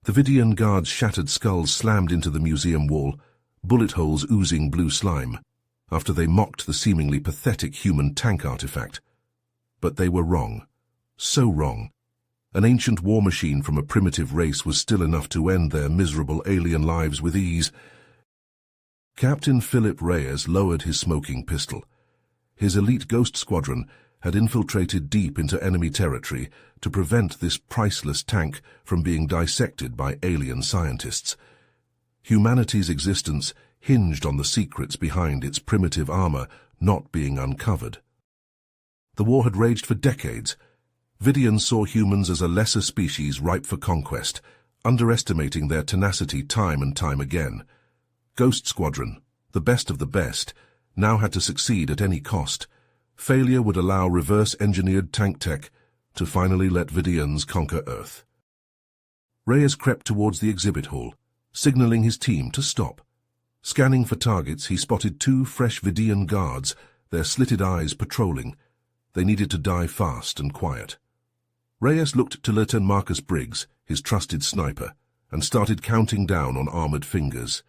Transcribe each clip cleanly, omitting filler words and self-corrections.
The Vidian guards' shattered skulls slammed into the museum wall, bullet holes oozing blue slime, after they mocked the seemingly pathetic human tank artifact. But they were wrong. So wrong. An ancient war machine from a primitive race was still enough to end their miserable alien lives with ease. Captain Philip Reyes lowered his smoking pistol. His elite ghost squadron had infiltrated deep into enemy territory to prevent this priceless tank from being dissected by alien scientists. Humanity's existence hinged on the secrets behind its primitive armor not being uncovered. The war had raged for decades. Vidians saw humans as a lesser species ripe for conquest, underestimating their tenacity time and time again. Ghost Squadron, the best of the best, now had to succeed at any cost. Failure would allow reverse-engineered tank tech to finally let Vidians conquer Earth. Reyes crept towards the exhibit hall, signaling his team to stop. Scanning for targets, he spotted 2 fresh Vidian guards, their slitted eyes patrolling. They needed to die fast and quiet. Reyes looked to Lieutenant Marcus Briggs, his trusted sniper, and started counting down on armored fingers.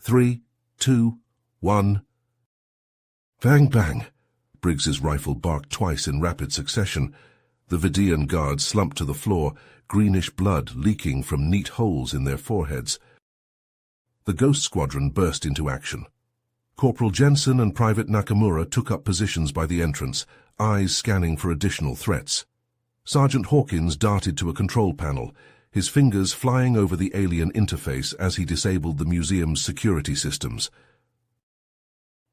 3, 2, 1. Bang, bang! Briggs's rifle barked twice in rapid succession. The Vidian guards slumped to the floor, greenish blood leaking from neat holes in their foreheads. The Ghost Squadron burst into action. Corporal Jensen and Private Nakamura took up positions by the entrance, eyes scanning for additional threats. Sergeant Hawkins darted to a control panel, his fingers flying over the alien interface as he disabled the museum's security systems.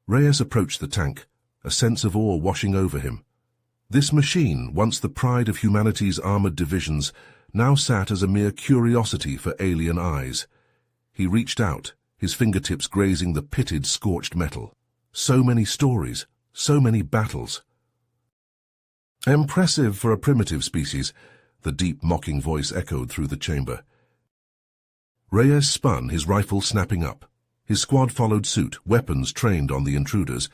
Reyes approached the tank, a sense of awe washing over him. This machine, once the pride of humanity's armored divisions, now sat as a mere curiosity for alien eyes. He reached out, his fingertips grazing the pitted, scorched metal. So many stories, so many battles. Impressive for a primitive species, the deep, mocking voice echoed through the chamber. Reyes spun, his rifle snapping up. His squad followed suit, weapons trained on the intruders.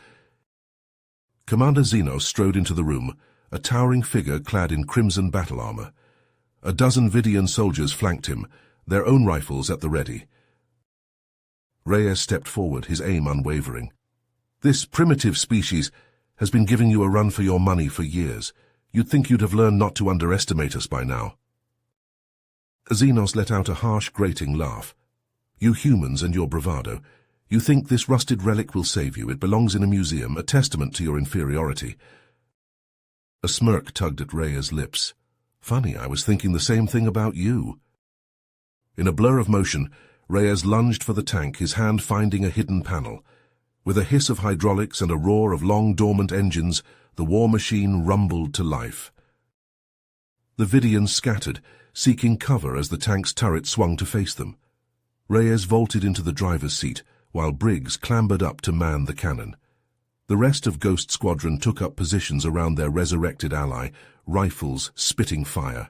Commander Xenos strode into the room, a towering figure clad in crimson battle armor. A dozen Vidian soldiers flanked him, their own rifles at the ready. Reyes stepped forward, his aim unwavering. This primitive species has been giving you a run for your money for years. You'd think you'd have learned not to underestimate us by now. Xenos let out a harsh, grating laugh. You humans and your bravado. You think this rusted relic will save you. It belongs in a museum, a testament to your inferiority. A smirk tugged at Reyes' lips. Funny, I was thinking the same thing about you. In a blur of motion, Reyes lunged for the tank, his hand finding a hidden panel. With a hiss of hydraulics and a roar of long dormant engines, the war machine rumbled to life. The Vidians scattered, seeking cover as the tank's turret swung to face them. Reyes vaulted into the driver's seat, while Briggs clambered up to man the cannon. The rest of Ghost Squadron took up positions around their resurrected ally, rifles spitting fire.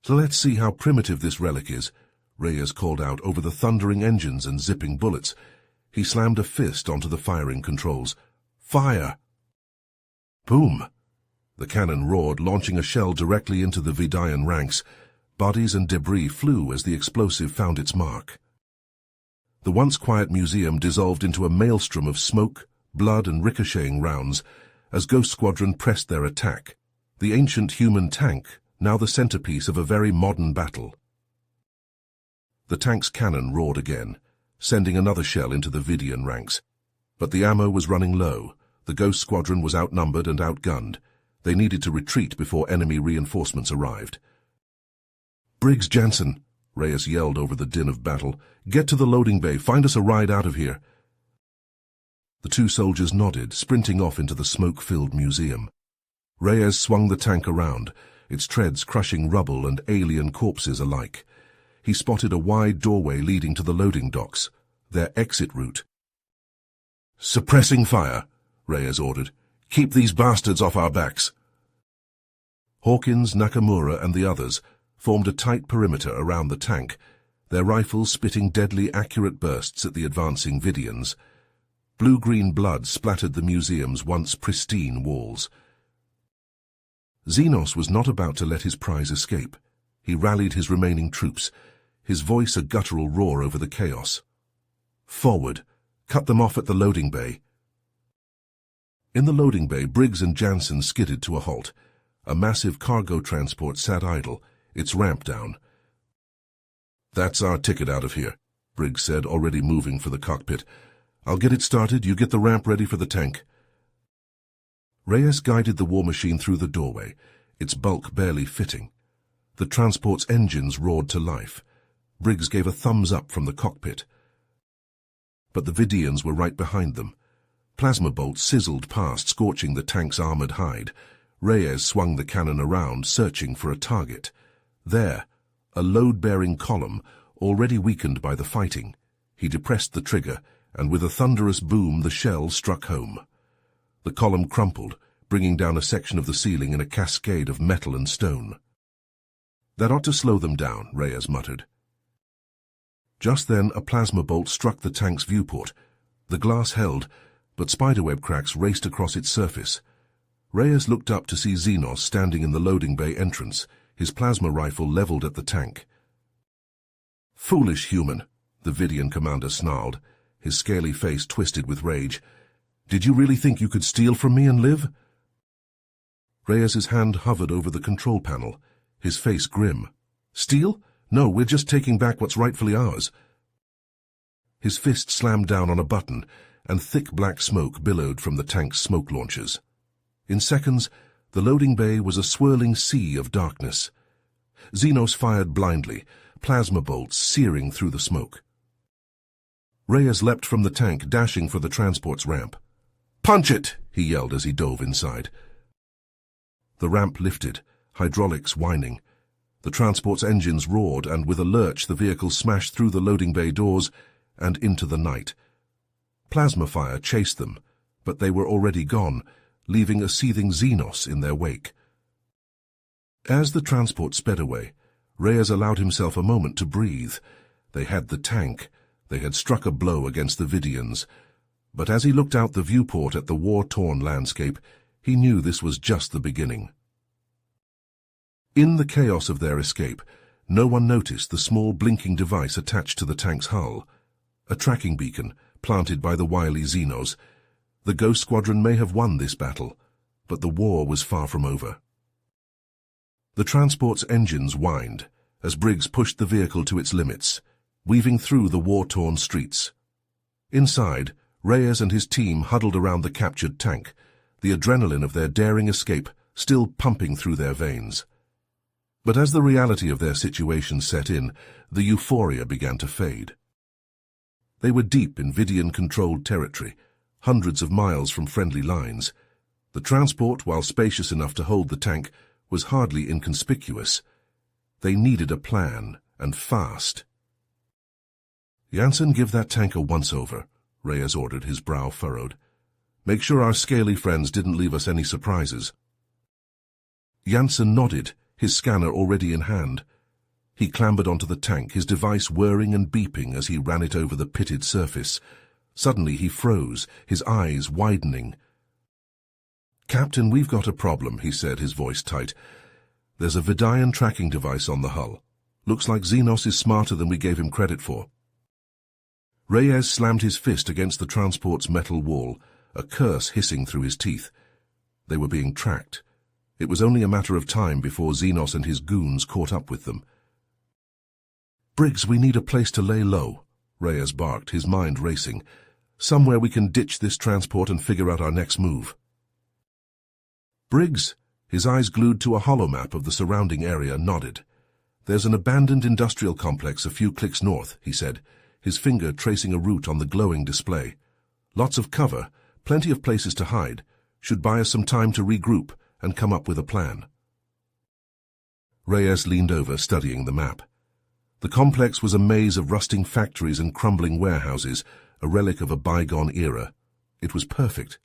So let's see how primitive this relic is, Reyes called out over the thundering engines and zipping bullets. He slammed a fist onto the firing controls. Fire! Boom! The cannon roared, launching a shell directly into the Vidian ranks. Bodies and debris flew as the explosive found its mark. The once quiet museum dissolved into a maelstrom of smoke, blood, and ricocheting rounds as Ghost Squadron pressed their attack. The ancient human tank, now the centerpiece of a very modern battle. The tank's cannon roared again, sending another shell into the Vidian ranks. But the ammo was running low. The Ghost Squadron was outnumbered and outgunned. They needed to retreat before enemy reinforcements arrived. Briggs, Jensen, Reyes yelled over the din of battle. Get to the loading bay. Find us a ride out of here. The 2 soldiers nodded, sprinting off into the smoke-filled museum. Reyes swung the tank around, its treads crushing rubble and alien corpses alike. He spotted a wide doorway leading to the loading docks, their exit route. Suppressing fire, Reyes ordered. Keep these bastards off our backs. Hawkins, Nakamura, and the others formed a tight perimeter around the tank, their rifles spitting deadly accurate bursts at the advancing Vidians. Blue-green blood splattered the museum's once pristine walls. Xenos was not about to let his prize escape. He rallied his remaining troops, his voice a guttural roar over the chaos. "Forward! Cut them off at the loading bay!" In the loading bay, Briggs and Jansen skidded to a halt. A massive cargo transport sat idle, its ramp down. "That's our ticket out of here," Briggs said, already moving for the cockpit. "I'll get it started, you get the ramp ready for the tank." Reyes guided the war machine through the doorway, its bulk barely fitting. The transport's engines roared to life. Briggs gave a thumbs up from the cockpit. But the Vidians were right behind them. Plasma bolts sizzled past, scorching the tank's armored hide. Reyes swung the cannon around, searching for a target. There, a load-bearing column, already weakened by the fighting. He depressed the trigger, and with a thunderous boom the shell struck home. The column crumpled, bringing down a section of the ceiling in a cascade of metal and stone. "That ought to slow them down," Reyes muttered. Just then a plasma bolt struck the tank's viewport. The glass held, but spiderweb cracks raced across its surface. Reyes looked up to see Xenos standing in the loading bay entrance, his plasma rifle leveled at the tank. "Foolish human," the Vidian commander snarled, his scaly face twisted with rage. "Did you really think you could steal from me and live?" Reyes's hand hovered over the control panel, his face grim. "Steal? No, we're just taking back what's rightfully ours." His fist slammed down on a button, and thick black smoke billowed from the tank's smoke launchers. In seconds, the loading bay was a swirling sea of darkness. Xenos fired blindly, plasma bolts searing through the smoke. Reyes leapt from the tank, dashing for the transport's ramp. "Punch it!" he yelled as he dove inside. The ramp lifted, hydraulics whining. The transport's engines roared, and with a lurch the vehicle smashed through the loading bay doors and into the night. Plasma fire chased them, but they were already gone, leaving a seething Xenos in their wake. As the transport sped away, Reyes allowed himself a moment to breathe. They had the tank. They had struck a blow against the Vidians. But as he looked out the viewport at the war-torn landscape, he knew this was just the beginning. In the chaos of their escape, no one noticed the small blinking device attached to the tank's hull. A tracking beacon, planted by the wily Xenos. The Ghost Squadron may have won this battle, but the war was far from over. The transport's engines whined as Briggs pushed the vehicle to its limits, weaving through the war-torn streets. Inside, Reyes and his team huddled around the captured tank, the adrenaline of their daring escape still pumping through their veins. But as the reality of their situation set in, the euphoria began to fade. They were deep in Vidian-controlled territory, hundreds of miles from friendly lines. The transport, while spacious enough to hold the tank, was hardly inconspicuous. They needed a plan, and fast. "Jansen, give that tank a once-over," Reyes ordered, his brow furrowed. "Make sure our scaly friends didn't leave us any surprises." Jansen nodded, his scanner already in hand. He clambered onto the tank, his device whirring and beeping as he ran it over the pitted surface. Suddenly he froze, his eyes widening. "Captain, we've got a problem," he said, his voice tight. "There's a Vidian tracking device on the hull. Looks like Xenos is smarter than we gave him credit for." Reyes slammed his fist against the transport's metal wall, a curse hissing through his teeth. They were being tracked. It was only a matter of time before Xenos and his goons caught up with them. "Briggs, we need a place to lay low," Reyes barked, his mind racing. "Somewhere we can ditch this transport and figure out our next move." Briggs, his eyes glued to a holomap of the surrounding area, nodded. "There's an abandoned industrial complex a few clicks north," he said, his finger tracing a route on the glowing display. "Lots of cover, plenty of places to hide. Should buy us some time to regroup and come up with a plan." Reyes leaned over, studying the map. The complex was a maze of rusting factories and crumbling warehouses, a relic of a bygone era. It was perfect.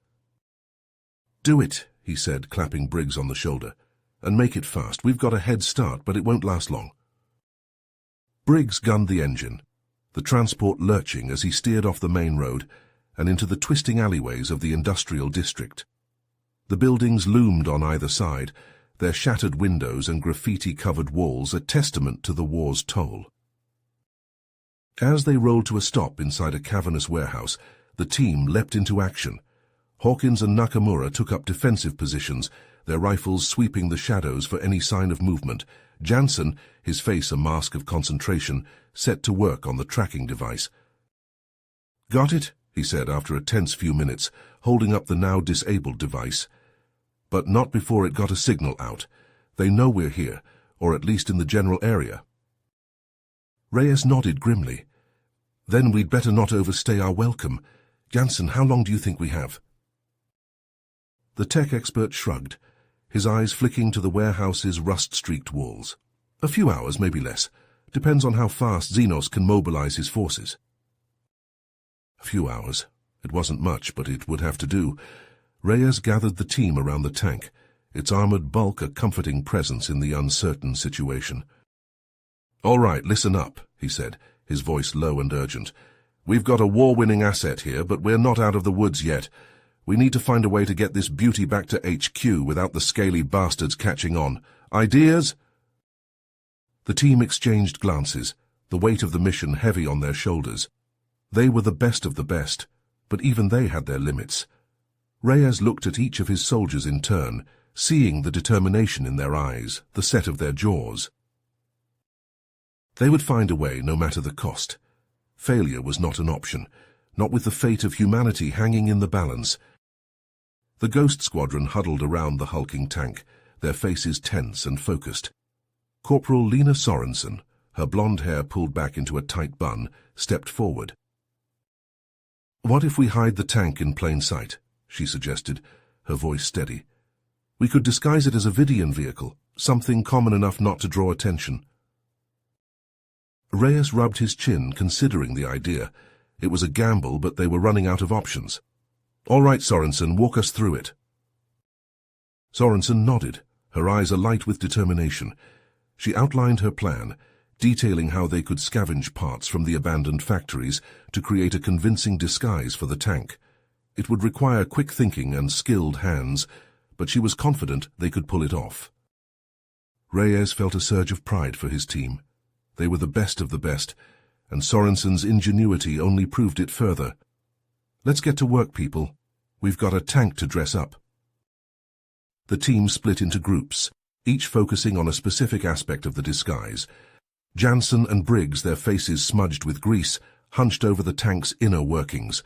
"Do it," he said, clapping Briggs on the shoulder. "And make it fast. We've got a head start, but it won't last long." Briggs gunned the engine, the transport lurching as he steered off the main road and into the twisting alleyways of the industrial district. The buildings loomed on either side, their shattered windows and graffiti-covered walls a testament to the war's toll. As they rolled to a stop inside a cavernous warehouse, the team leapt into action. Hawkins and Nakamura took up defensive positions, their rifles sweeping the shadows for any sign of movement. Jansen, his face a mask of concentration, set to work on the tracking device. "Got it?" he said after a tense few minutes, holding up the now disabled device. "But not before it got a signal out. They know we're here, or at least in the general area." Reyes nodded grimly. "Then we'd better not overstay our welcome. Jansen, how long do you think we have?" The tech expert shrugged, his eyes flicking to the warehouse's rust-streaked walls. "A few hours, maybe less. Depends on how fast Xenos can mobilize his forces." A few hours. It wasn't much, but it would have to do. Reyes gathered the team around the tank, its armored bulk a comforting presence in the uncertain situation. "All right, listen up," he said, his voice low and urgent. "We've got a war-winning asset here, but we're not out of the woods yet. We need to find a way to get this beauty back to HQ without the scaly bastards catching on. Ideas?" The team exchanged glances, the weight of the mission heavy on their shoulders. They were the best of the best, but even they had their limits. Reyes looked at each of his soldiers in turn, seeing the determination in their eyes, the set of their jaws. They would find a way no matter the cost. Failure was not an option, not with the fate of humanity hanging in the balance. The Ghost Squadron huddled around the hulking tank, their faces tense and focused. Corporal Lena Sorensen, her blonde hair pulled back into a tight bun, stepped forward. "What if we hide the tank in plain sight?" she suggested, her voice steady. "We could disguise it as a Vidian vehicle, something common enough not to draw attention." Reyes rubbed his chin, considering the idea. It was a gamble, but they were running out of options. "All right, Sorensen, walk us through it." Sorensen nodded, her eyes alight with determination. She outlined her plan, detailing how they could scavenge parts from the abandoned factories to create a convincing disguise for the tank. It would require quick thinking and skilled hands, but she was confident they could pull it off. Reyes felt a surge of pride for his team. They were the best of the best, and Sorensen's ingenuity only proved it further. "Let's get to work, people. We've got a tank to dress up." The team split into groups, each focusing on a specific aspect of the disguise. Jansen and Briggs, their faces smudged with grease, hunched over the tank's inner workings.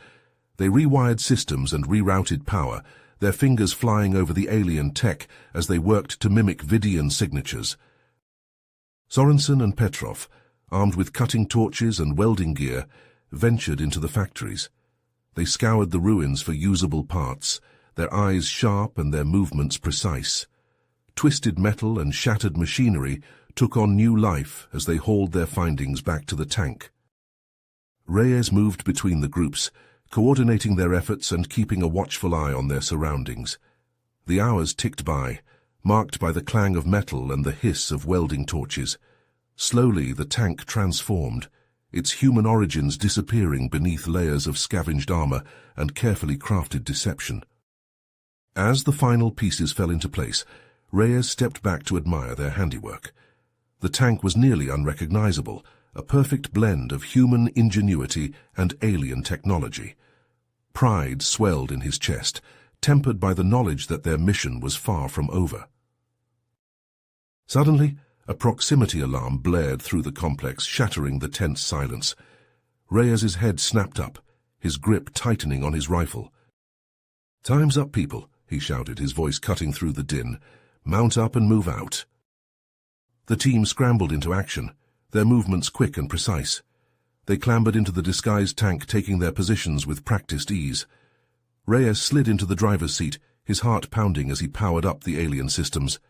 They rewired systems and rerouted power, their fingers flying over the alien tech as they worked to mimic Vidian signatures. Sorensen and Petrov, armed with cutting torches and welding gear, ventured into the factories. They scoured the ruins for usable parts, their eyes sharp and their movements precise. Twisted metal and shattered machinery took on new life as they hauled their findings back to the tank. Reyes moved between the groups, coordinating their efforts and keeping a watchful eye on their surroundings. The hours ticked by, marked by the clang of metal and the hiss of welding torches. Slowly the tank transformed, its human origins disappearing beneath layers of scavenged armor and carefully crafted deception. As the final pieces fell into place, Reyes stepped back to admire their handiwork. The tank was nearly unrecognizable, a perfect blend of human ingenuity and alien technology. Pride swelled in his chest, tempered by the knowledge that their mission was far from over. Suddenly, a proximity alarm blared through the complex, shattering the tense silence. Reyes's head snapped up, his grip tightening on his rifle. "Time's up, people," he shouted, his voice cutting through the din. "Mount up and move out." The team scrambled into action, their movements quick and precise. They clambered into the disguised tank, taking their positions with practiced ease. Reyes slid into the driver's seat, his heart pounding as he powered up the alien systems.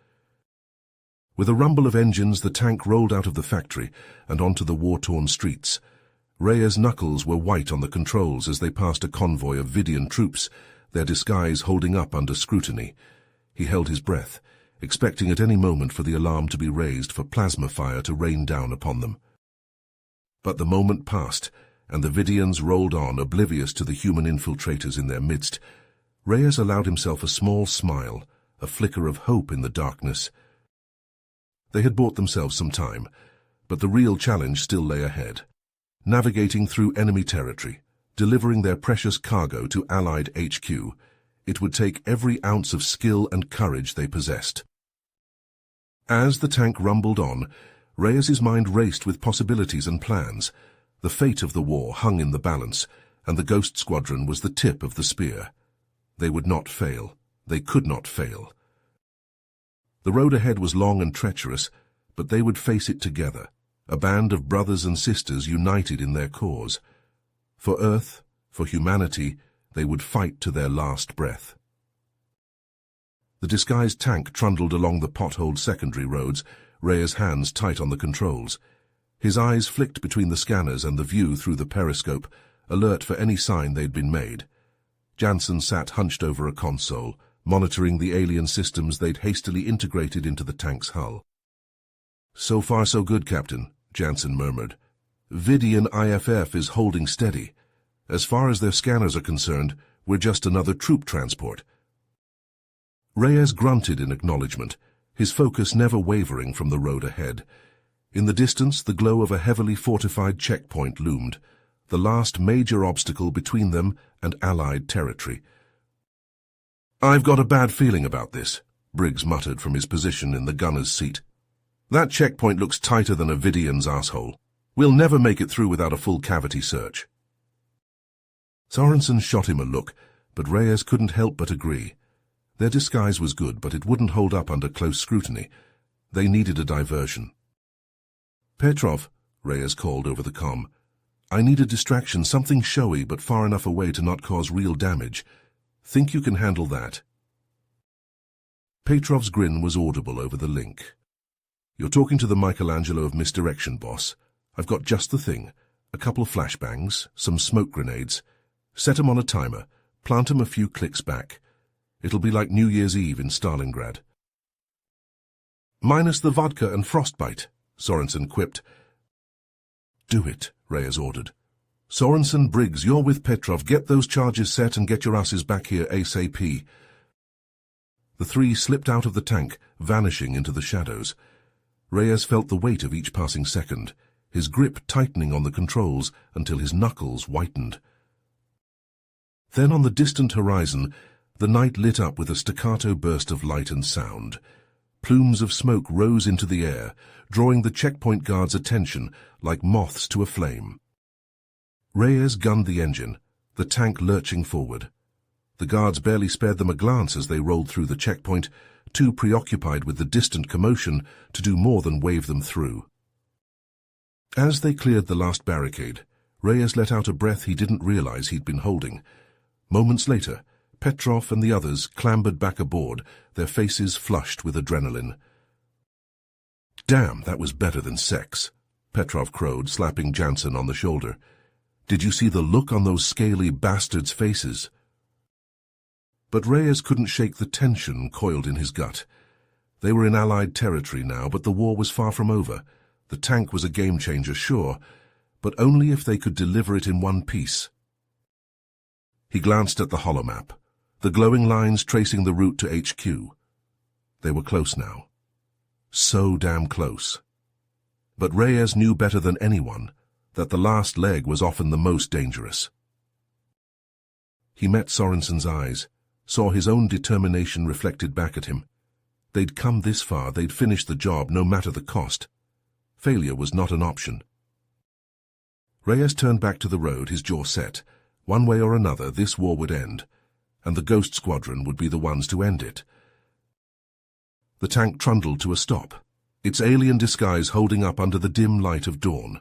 With a rumble of engines, the tank rolled out of the factory and onto the war-torn streets. Reyes' knuckles were white on the controls as they passed a convoy of Vidian troops, their disguise holding up under scrutiny. He held his breath, expecting at any moment for the alarm to be raised for plasma fire to rain down upon them. But the moment passed, and the Vidians rolled on, oblivious to the human infiltrators in their midst. Reyes allowed himself a small smile, a flicker of hope in the darkness. They had bought themselves some time, but the real challenge still lay ahead. Navigating through enemy territory, delivering their precious cargo to Allied HQ, it would take every ounce of skill and courage they possessed. As the tank rumbled on, Reyes's mind raced with possibilities and plans. The fate of the war hung in the balance, and the Ghost Squadron was the tip of the spear. They would not fail. They could not fail. The road ahead was long and treacherous, but they would face it together, a band of brothers and sisters united in their cause. For Earth, for humanity, they would fight to their last breath. The disguised tank trundled along the potholed secondary roads, Reyes' hands tight on the controls. His eyes flicked between the scanners and the view through the periscope, alert for any sign they'd been made. Jansen sat hunched over a console, monitoring the alien systems they'd hastily integrated into the tank's hull. "So far so good, Captain," Jansen murmured. "Vidian IFF is holding steady. As far as their scanners are concerned, we're just another troop transport." Reyes grunted in acknowledgement, his focus never wavering from the road ahead. In the distance, the glow of a heavily fortified checkpoint loomed, the last major obstacle between them and Allied territory. "I've got a bad feeling about this," Briggs muttered from his position in the gunner's seat. "That checkpoint looks tighter than a Vidian's asshole. We'll never make it through without a full cavity search." Sorensen shot him a look, but Reyes couldn't help but agree. Their disguise was good, but it wouldn't hold up under close scrutiny. They needed a diversion. "Petrov," Reyes called over the comm, "I need a distraction, something showy but far enough away to not cause real damage. Think you can handle that?" Petrov's grin was audible over the link. "You're talking to the Michelangelo of misdirection, boss. I've got just the thing. A couple of flashbangs, some smoke grenades. Set 'em on a timer, plant 'em a few clicks back. It'll be like New Year's Eve in Stalingrad." "Minus the vodka and frostbite," Sorensen quipped. "Do it," Reyes ordered. "Sorensen, Briggs, you're with Petrov. Get those charges set and get your asses back here ASAP." The three slipped out of the tank, vanishing into the shadows. Reyes felt the weight of each passing second, his grip tightening on the controls until his knuckles whitened. Then on the distant horizon, the night lit up with a staccato burst of light and sound. Plumes of smoke rose into the air, drawing the checkpoint guards' attention like moths to a flame. Reyes gunned the engine, the tank lurching forward. The guards barely spared them a glance as they rolled through the checkpoint, too preoccupied with the distant commotion to do more than wave them through. As they cleared the last barricade, Reyes let out a breath he didn't realize he'd been holding. Moments later, Petrov and the others clambered back aboard, their faces flushed with adrenaline. "Damn, that was better than sex," Petrov crowed, slapping Jansen on the shoulder. "Did you see the look on those scaly bastards' faces?" But Reyes couldn't shake the tension coiled in his gut. They were in Allied territory now, but the war was far from over. The tank was a game-changer, sure, but only if they could deliver it in one piece. He glanced at the holomap, the glowing lines tracing the route to HQ. They were close now. So damn close. But Reyes knew better than anyone that the last leg was often the most dangerous. He met Sorensen's eyes, saw his own determination reflected back at him. They'd come this far, they'd finish the job no matter the cost. Failure was not an option. Reyes turned back to the road, his jaw set. One way or another, this war would end, and the Ghost Squadron would be the ones to end it. The tank trundled to a stop, its alien disguise holding up under the dim light of dawn.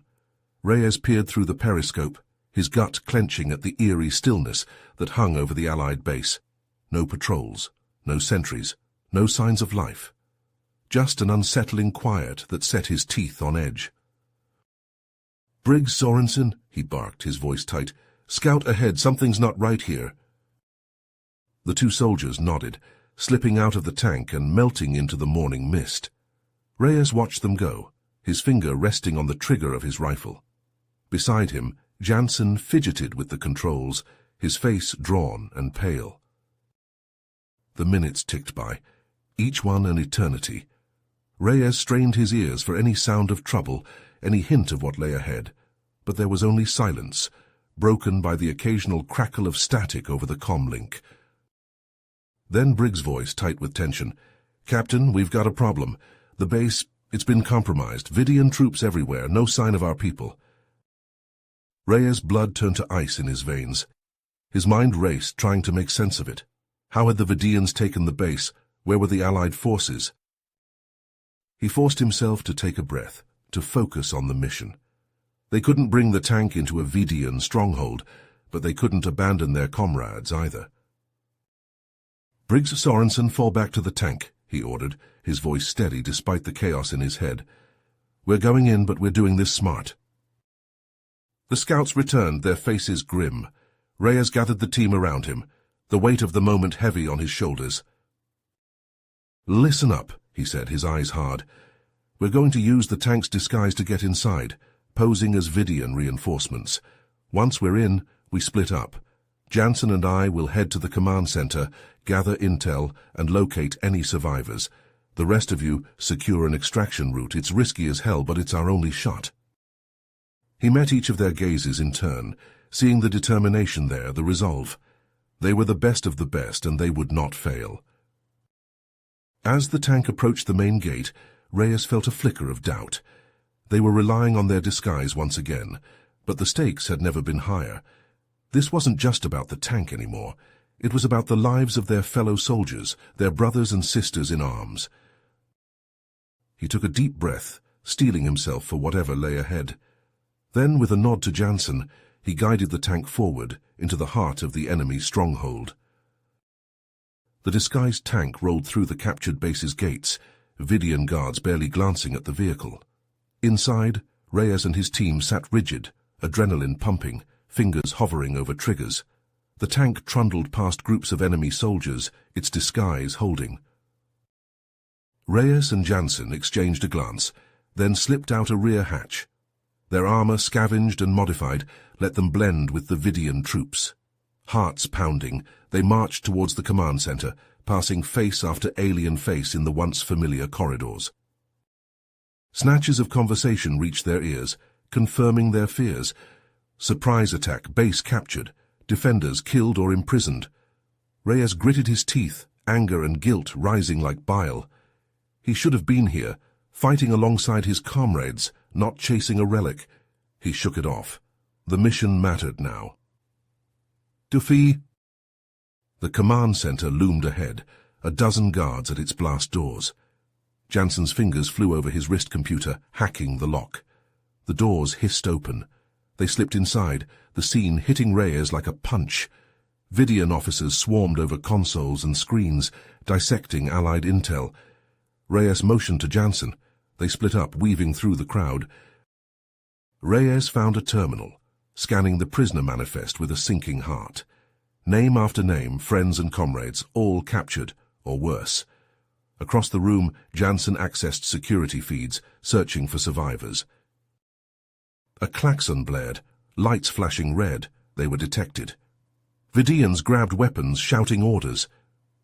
Reyes peered through the periscope, his gut clenching at the eerie stillness that hung over the Allied base. No patrols, no sentries, no signs of life. Just an unsettling quiet that set his teeth on edge. "Briggs, Sorensen," he barked, his voice tight. "Scout ahead, something's not right here." The two soldiers nodded, slipping out of the tank and melting into the morning mist. Reyes watched them go, his finger resting on the trigger of his rifle. Beside him, Jansen fidgeted with the controls, his face drawn and pale. The minutes ticked by, each one an eternity. Reyes strained his ears for any sound of trouble, any hint of what lay ahead, but there was only silence, broken by the occasional crackle of static over the comm link. Then Briggs' voice, tight with tension. "Captain, we've got a problem. The base, it's been compromised. Vidian troops everywhere, no sign of our people." Reyes' blood turned to ice in his veins. His mind raced, trying to make sense of it. How had the Vidians taken the base? Where were the Allied forces? He forced himself to take a breath, to focus on the mission. They couldn't bring the tank into a Vidian stronghold, but they couldn't abandon their comrades either. "Briggs Sorensen, fall back to the tank," he ordered, his voice steady despite the chaos in his head. "We're going in, but we're doing this smart." The scouts returned, their faces grim. Reyes gathered the team around him, the weight of the moment heavy on his shoulders. "Listen up," he said, his eyes hard. "We're going to use the tank's disguise to get inside, posing as Vidian reinforcements. Once we're in, we split up. Jansen and I will head to the command center, gather intel, and locate any survivors. The rest of you secure an extraction route. It's risky as hell, but it's our only shot." He met each of their gazes in turn, seeing the determination there, the resolve. They were the best of the best, and they would not fail. As the tank approached the main gate, Reyes felt a flicker of doubt. They were relying on their disguise once again, but the stakes had never been higher. This wasn't just about the tank anymore. It was about the lives of their fellow soldiers, their brothers and sisters in arms. He took a deep breath, steeling himself for whatever lay ahead. Then, with a nod to Jansen, he guided the tank forward into the heart of the enemy's stronghold. The disguised tank rolled through the captured base's gates, Vidian guards barely glancing at the vehicle. Inside, Reyes and his team sat rigid, adrenaline pumping, fingers hovering over triggers. The tank trundled past groups of enemy soldiers, its disguise holding. Reyes and Jansen exchanged a glance, then slipped out a rear hatch. Their armor, scavenged and modified, let them blend with the Vidian troops. Hearts pounding, they marched towards the command center, passing face after alien face in the once familiar corridors. Snatches of conversation reached their ears, confirming their fears. Surprise attack, base captured, defenders killed or imprisoned. Reyes gritted his teeth, anger and guilt rising like bile. He should have been here, fighting alongside his comrades, not chasing a relic. He shook it off. The mission mattered now. Duffy. The command center loomed ahead, a dozen guards at its blast doors. Jansen's fingers flew over his wrist computer, hacking the lock. The doors hissed open. They slipped inside, the scene hitting Reyes like a punch. Vidian officers swarmed over consoles and screens, dissecting Allied intel. Reyes motioned to Jansen. They split up, weaving through the crowd. Reyes found a terminal, scanning the prisoner manifest with a sinking heart. Name after name, friends and comrades, all captured, or worse. Across the room, Jansen accessed security feeds, searching for survivors. A klaxon blared, lights flashing red. They were detected. Vidians grabbed weapons, shouting orders.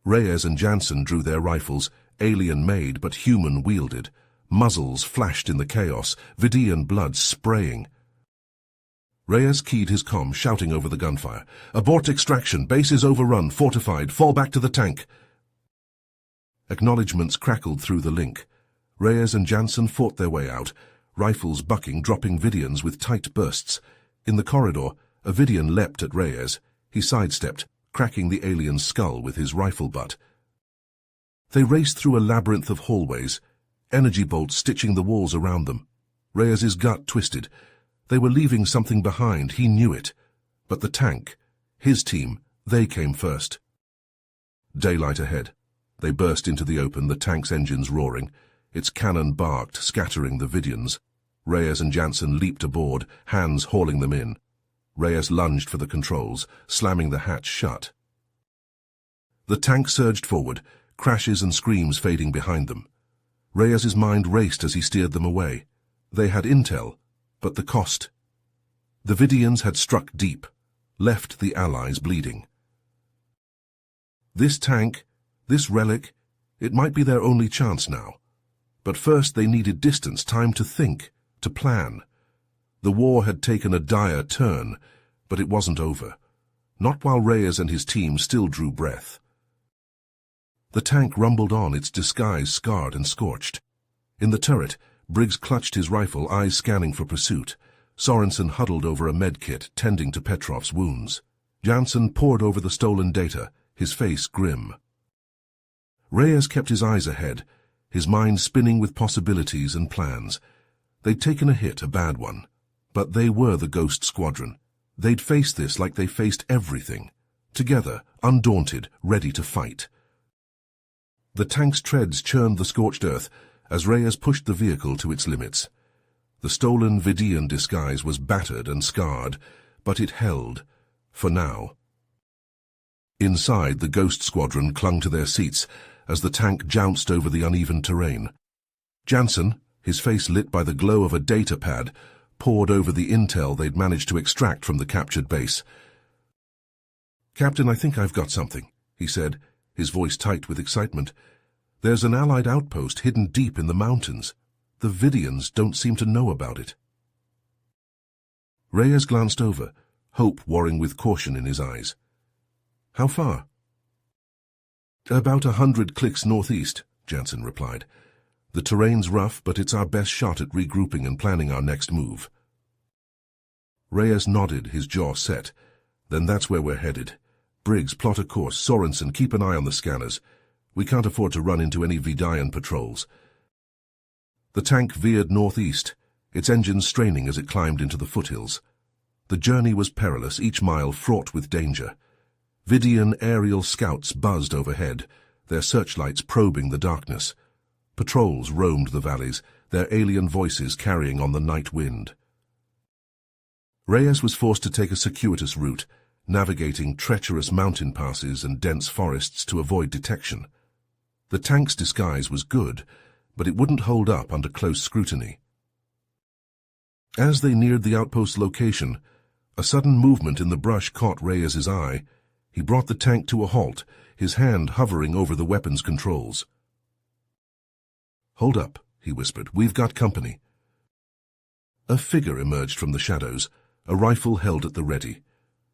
Reyes and Jansen drew their rifles, alien-made but human-wielded. Muzzles flashed in the chaos, Vidian blood spraying. Reyes keyed his comm, shouting over the gunfire. "Abort extraction, base is overrun, fortified, fall back to the tank." Acknowledgements crackled through the link. Reyes and Jansen fought their way out, rifles bucking, dropping Vidians with tight bursts. In the corridor, a Vidian leapt at Reyes. He sidestepped, cracking the alien's skull with his rifle butt. They raced through a labyrinth of hallways, energy bolts stitching the walls around them. Reyes's gut twisted. They were leaving something behind, he knew it. But the tank, his team, they came first. Daylight ahead. They burst into the open, the tank's engines roaring. Its cannon barked, scattering the Vidians. Reyes and Jansen leaped aboard, hands hauling them in. Reyes lunged for the controls, slamming the hatch shut. The tank surged forward, crashes and screams fading behind them. Reyes's mind raced as he steered them away. They had intel, but the cost. The Vidians had struck deep, left the Allies bleeding. This tank, this relic, It might be their only chance now. But first they needed distance, time to think, to plan. The war had taken a dire turn, but it wasn't over. Not while Reyes and his team still drew breath. The tank rumbled on, its disguise scarred and scorched. In the turret, Briggs clutched his rifle, eyes scanning for pursuit. Sorensen huddled over a medkit, tending to Petrov's wounds. Jansen pored over the stolen data, his face grim. Reyes kept his eyes ahead, his mind spinning with possibilities and plans. They'd taken a hit, a bad one. But they were the Ghost Squadron. They'd face this like they faced everything. Together, undaunted, ready to fight. The tank's treads churned the scorched earth as Reyes pushed the vehicle to its limits. The stolen Vidian disguise was battered and scarred, but it held, for now. Inside, the Ghost Squadron clung to their seats as the tank jounced over the uneven terrain. Jansen, his face lit by the glow of a data pad, pored over the intel they'd managed to extract from the captured base. "Captain, I think I've got something," he said, his voice tight with excitement. "There's an Allied outpost hidden deep in the mountains. The Vidians don't seem to know about it." Reyes glanced over, hope warring with caution in his eyes. "How far?" "About 100 clicks northeast," Jansen replied. "The terrain's rough, but it's our best shot at regrouping and planning our next move." Reyes nodded, his jaw set. "Then that's where we're headed. Briggs, plot a course. Sorensen, keep an eye on the scanners. We can't afford to run into any Vidian patrols." The tank veered northeast, its engines straining as it climbed into the foothills. The journey was perilous, each mile fraught with danger. Vidian aerial scouts buzzed overhead, their searchlights probing the darkness. Patrols roamed the valleys, their alien voices carrying on the night wind. Reyes was forced to take a circuitous route, navigating treacherous mountain passes and dense forests to avoid detection. The tank's disguise was good, but it wouldn't hold up under close scrutiny. As they neared the outpost's location, a sudden movement in the brush caught Reyes's eye. He brought the tank to a halt, his hand hovering over the weapons controls. "Hold up," he whispered. "We've got company." A figure emerged from the shadows, a rifle held at the ready.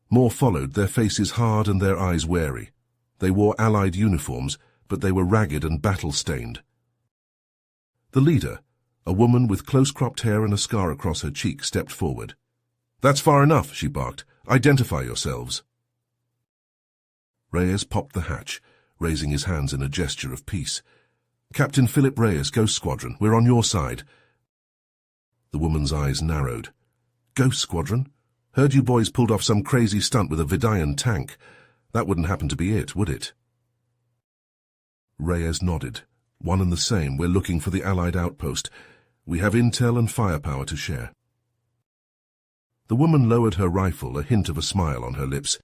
More followed, their faces hard and their eyes wary. They wore Allied uniforms, but they were ragged and battle-stained. The leader, a woman with close-cropped hair and a scar across her cheek, stepped forward. "That's far enough," she barked. "Identify yourselves." Reyes popped the hatch, raising his hands in a gesture of peace. "Captain Philip Reyes, Ghost Squadron, we're on your side." The woman's eyes narrowed. "Ghost Squadron? Heard you boys pulled off some crazy stunt with a Vidian tank. That wouldn't happen to be it, would it?" Reyes nodded. "One and the same. We're looking for the Allied outpost. We have intel and firepower to share." The woman lowered her rifle, a hint of a smile on her lips.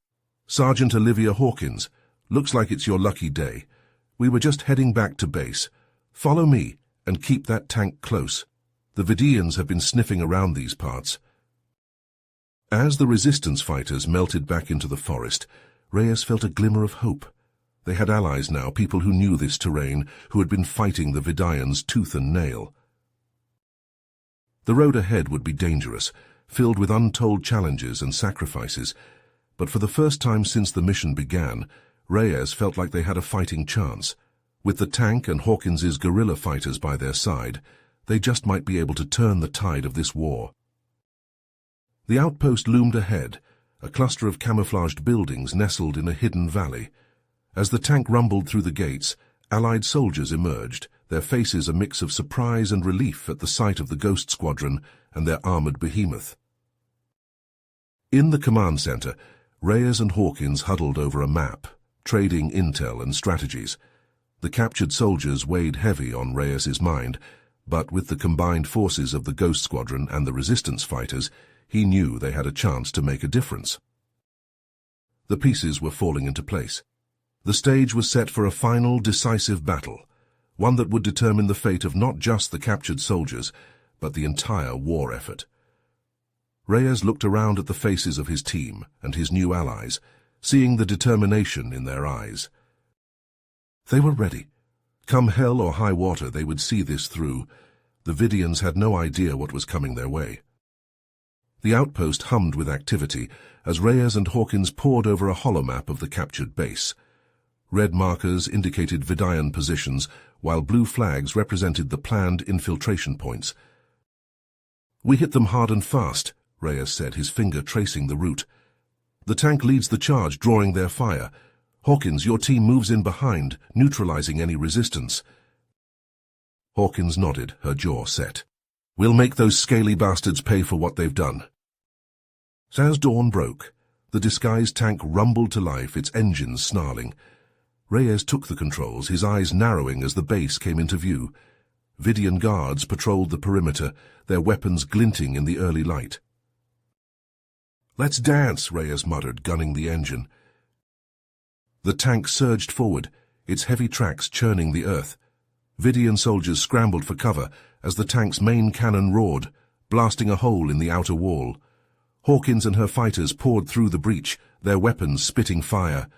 "Sergeant Olivia Hawkins, looks like it's your lucky day. We were just heading back to base. Follow me and keep that tank close. The Vidians have been sniffing around these parts." As the resistance fighters melted back into the forest, Reyes felt a glimmer of hope. They had allies now, people who knew this terrain, who had been fighting the Vidians tooth and nail. The road ahead would be dangerous, filled with untold challenges and sacrifices, but for the first time since the mission began, Reyes felt like they had a fighting chance. With the tank and Hawkins's guerrilla fighters by their side, they just might be able to turn the tide of this war. The outpost loomed ahead, a cluster of camouflaged buildings nestled in a hidden valley. As the tank rumbled through the gates, Allied soldiers emerged, their faces a mix of surprise and relief at the sight of the Ghost Squadron and their armored behemoth. In the command center, Reyes and Hawkins huddled over a map, trading intel and strategies. The captured soldiers weighed heavy on Reyes's mind, but with the combined forces of the Ghost Squadron and the resistance fighters, he knew they had a chance to make a difference. The pieces were falling into place. The stage was set for a final, decisive battle, one that would determine the fate of not just the captured soldiers, but the entire war effort. Reyes looked around at the faces of his team and his new allies, seeing the determination in their eyes. They were ready, Come hell or high water, they would see this through. The Vidians had no idea what was coming their way. The outpost hummed with activity as Reyes and Hawkins pored over a holomap of the captured base. Red markers indicated Vidian positions, while blue flags represented the planned infiltration points. "We hit them hard and fast," Reyes said, his finger tracing the route. "The tank leads the charge, drawing their fire. Hawkins, your team moves in behind, neutralizing any resistance." Hawkins nodded, her jaw set. "We'll make those scaly bastards pay for what they've done." As dawn broke, the disguised tank rumbled to life, its engines snarling. Reyes took the controls, his eyes narrowing as the base came into view. Vidian guards patrolled the perimeter, their weapons glinting in the early light. "Let's dance," Reyes muttered, gunning the engine. The tank surged forward, its heavy tracks churning the earth. Vidian soldiers scrambled for cover as the tank's main cannon roared, blasting a hole in the outer wall. Hawkins and her fighters poured through the breach, their weapons spitting fire.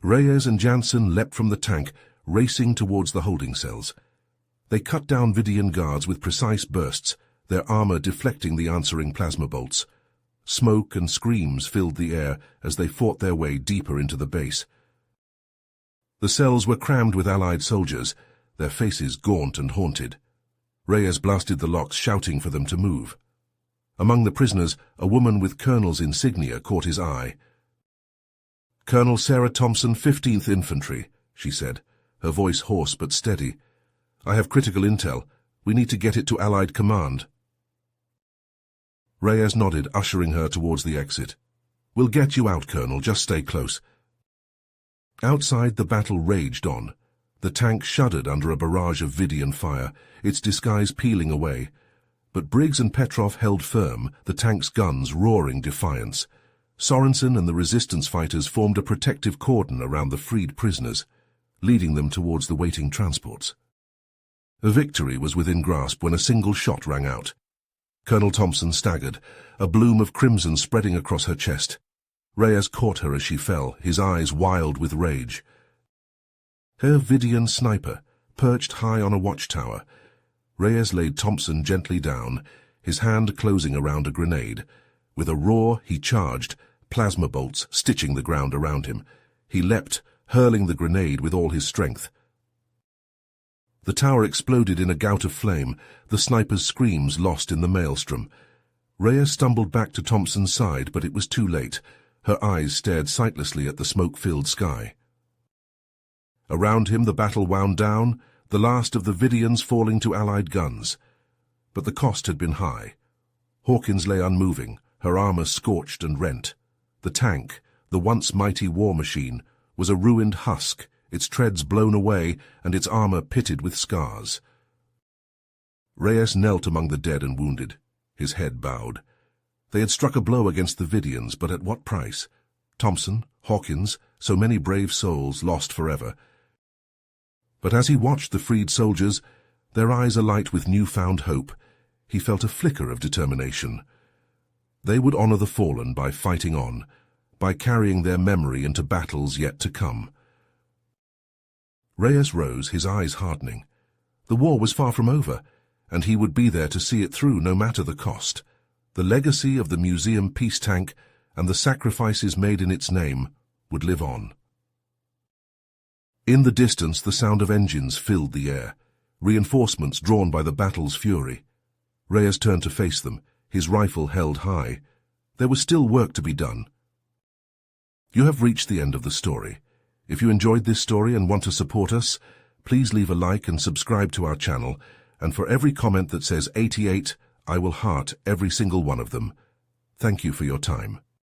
Reyes and Jansen leapt from the tank, racing towards the holding cells. They cut down Vidian guards with precise bursts, their armor deflecting the answering plasma bolts. Smoke and screams filled the air as they fought their way deeper into the base. The cells were crammed with Allied soldiers, their faces gaunt and haunted. Reyes blasted the locks, shouting for them to move. Among the prisoners, a woman with colonel's insignia caught his eye. "Colonel Sarah Thompson, 15th Infantry," she said, her voice hoarse but steady. "I have critical intel. We need to get it to Allied command." Reyes nodded, ushering her towards the exit. "We'll get you out, Colonel. Just stay close." Outside, the battle raged on. The tank shuddered under a barrage of Vidian fire, its disguise peeling away. But Briggs and Petrov held firm, the tank's guns roaring defiance. Sorensen and the resistance fighters formed a protective cordon around the freed prisoners, leading them towards the waiting transports. A victory was within grasp when a single shot rang out. Colonel Thompson staggered, a bloom of crimson spreading across her chest. Reyes caught her as she fell, his eyes wild with rage. Her Vidian sniper, perched high on a watchtower. Reyes laid Thompson gently down, his hand closing around a grenade. With a roar, he charged, plasma bolts stitching the ground around him. He leapt, hurling the grenade with all his strength. The tower exploded in a gout of flame, the sniper's screams lost in the maelstrom. Reyes stumbled back to Thompson's side, but it was too late. Her eyes stared sightlessly at the smoke-filled sky. Around him the battle wound down, the last of the Vidians falling to Allied guns. But the cost had been high. Hawkins lay unmoving, her armor scorched and rent. The tank, the once mighty war machine, was a ruined husk, its treads blown away and its armor pitted with scars. Reyes knelt among the dead and wounded, his head bowed. They had struck a blow against the Vidians, but at what price? Thompson, Hawkins, so many brave souls lost forever. But as he watched the freed soldiers, their eyes alight with newfound hope, he felt a flicker of determination. They would honor the fallen by fighting on, by carrying their memory into battles yet to come. Reyes rose, his eyes hardening. The war was far from over, and he would be there to see it through no matter the cost. The legacy of the museum peace tank and the sacrifices made in its name would live on. In the distance, the sound of engines filled the air, reinforcements drawn by the battle's fury. Reyes turned to face them, his rifle held high. There was still work to be done. You have reached the end of the story. If you enjoyed this story and want to support us, please leave a like and subscribe to our channel, and for every comment that says 88, I will heart every single one of them. Thank you for your time.